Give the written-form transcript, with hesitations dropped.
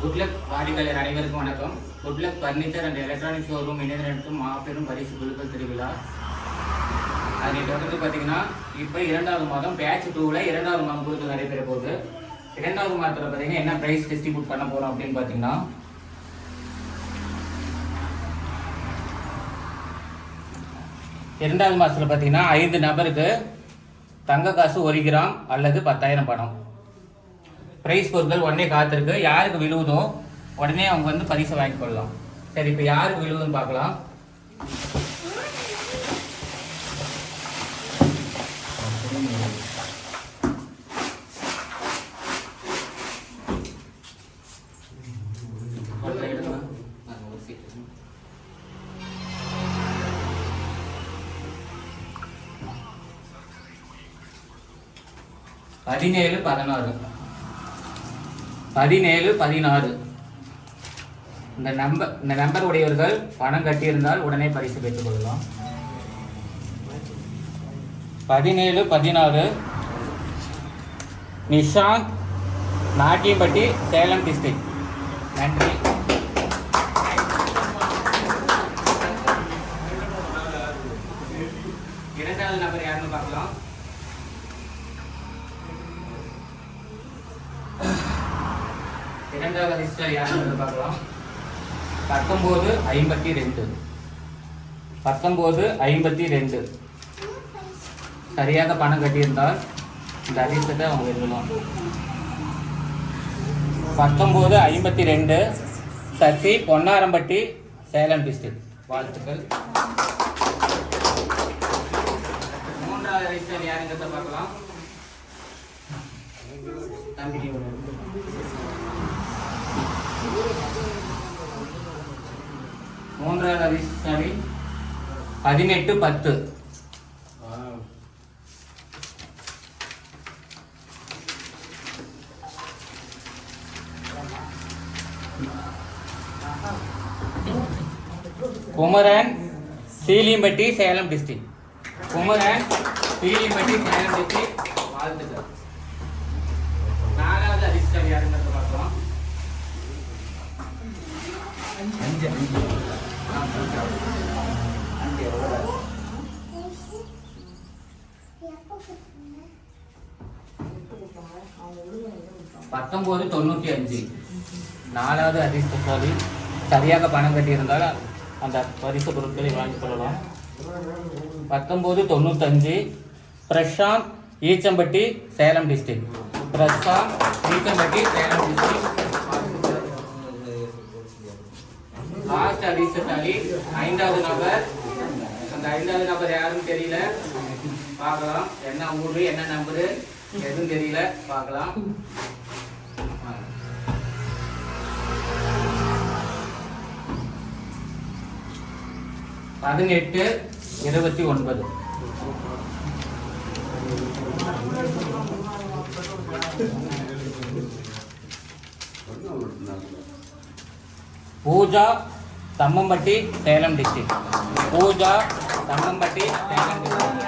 Good luck வாடிக்கையாளர் அனைவருக்கும் வணக்கம். Good luck furniture and electronic showroom இணைந்திருக்கும் மாபெரும் பரிசு குழுக்கள் திருவிழா. அதை தொடர்ந்து பார்த்தீங்கன்னா இப்போ 2வது மாதம் பேட்ச் 2ல் 2வது மாதம் குழுக்கள் நடைபெற போகுது. 2வது மாதத்தில் பார்த்தீங்கன்னா என்ன ப்ரைஸ் டிஸ்ட்ரிபியூட் பண்ண போகிறோம் அப்படின்னு பார்த்தீங்கன்னா, இரண்டாவது மாதத்தில் பார்த்தீங்கன்னா 5 நபருக்கு தங்க காசு 1 கிராம் அல்லது 10,000 பணம். பிரைஸ் பொருட்கள் உடனே காத்திருக்கு. யாருக்கு விழுவுதோ உடனே அவங்க வந்து பரிசை வாங்கி கொள்ளலாம். சரி, இப்போ யாருக்கு விழுவுதுன்னு பார்க்கலாம். பதினேழு 16 இந்த நம்பர் உடையவர்கள் பணம் கட்டியிருந்தால் உடனே பரிசு பெற்றுக் கொள்ளலாம். 17 16 நிஷாந்த், நாட்டியம்பட்டி, சேலம் டிஸ்ட்ரிக்ட். நன்றி. இரண்டாவது நம்பர் யாருன்னு பார்க்கலாம். இரண்டாவது லிஸ்டர் யாருன்னு பார்க்கலாம். 1952 சரியாக பணம் கட்டியிருந்தால் இந்த அதிர்ஷ்டத்தை அவங்க எழுதலாம். 1952 சசி, பொன்னாரம்பட்டி, சேலம் டிஸ்ட்ரிக்ட். வாழ்த்துக்கள். மூன்றாவது லிஸ்டர் யாருங்கிறத பார்க்கலாம். மூன்றாவது அதிர்ஷ்டசாலி 1810 குமரன், சீலிம்பட்டி, சேலம் டிஸ்ட்ரிக்ட். குமரன், சீலிம்பட்டி, சேலம் டிஸ்ட்ரிக்ட். வாழ்த்துக்கள். நாலாவது அதிர்ஷ்டசாலி யாருங்கிறத பார்க்கலாம். 1995 நாலாவது அதிர்ஷ்டசாலி சரியாக பணம் கட்டியிருந்தால் அந்த பரிசு பொருட்களை வாங்கிக் கொள்ளலாம். 1995 Prashanth, Eachampatti, Salem district. Prashanth, Eachampatti, Salem district. Last அதிர்ஷ்டசாலி 5வது நபர். அந்த 5வது நபர் யாருன்னு தெரியல, பார்க்கலாம். என்ன ஊரு, என்ன நம்பரு எதுவும் தெரியல, பார்க்கலாம். 1829 பூஜா, தம்மம்பட்டி, சேலம் டிஸ்ட்ரிக்ட். பூஜா, தம்மம்பட்டி, சேலம் டிஸ்ட்ரிக்ட்.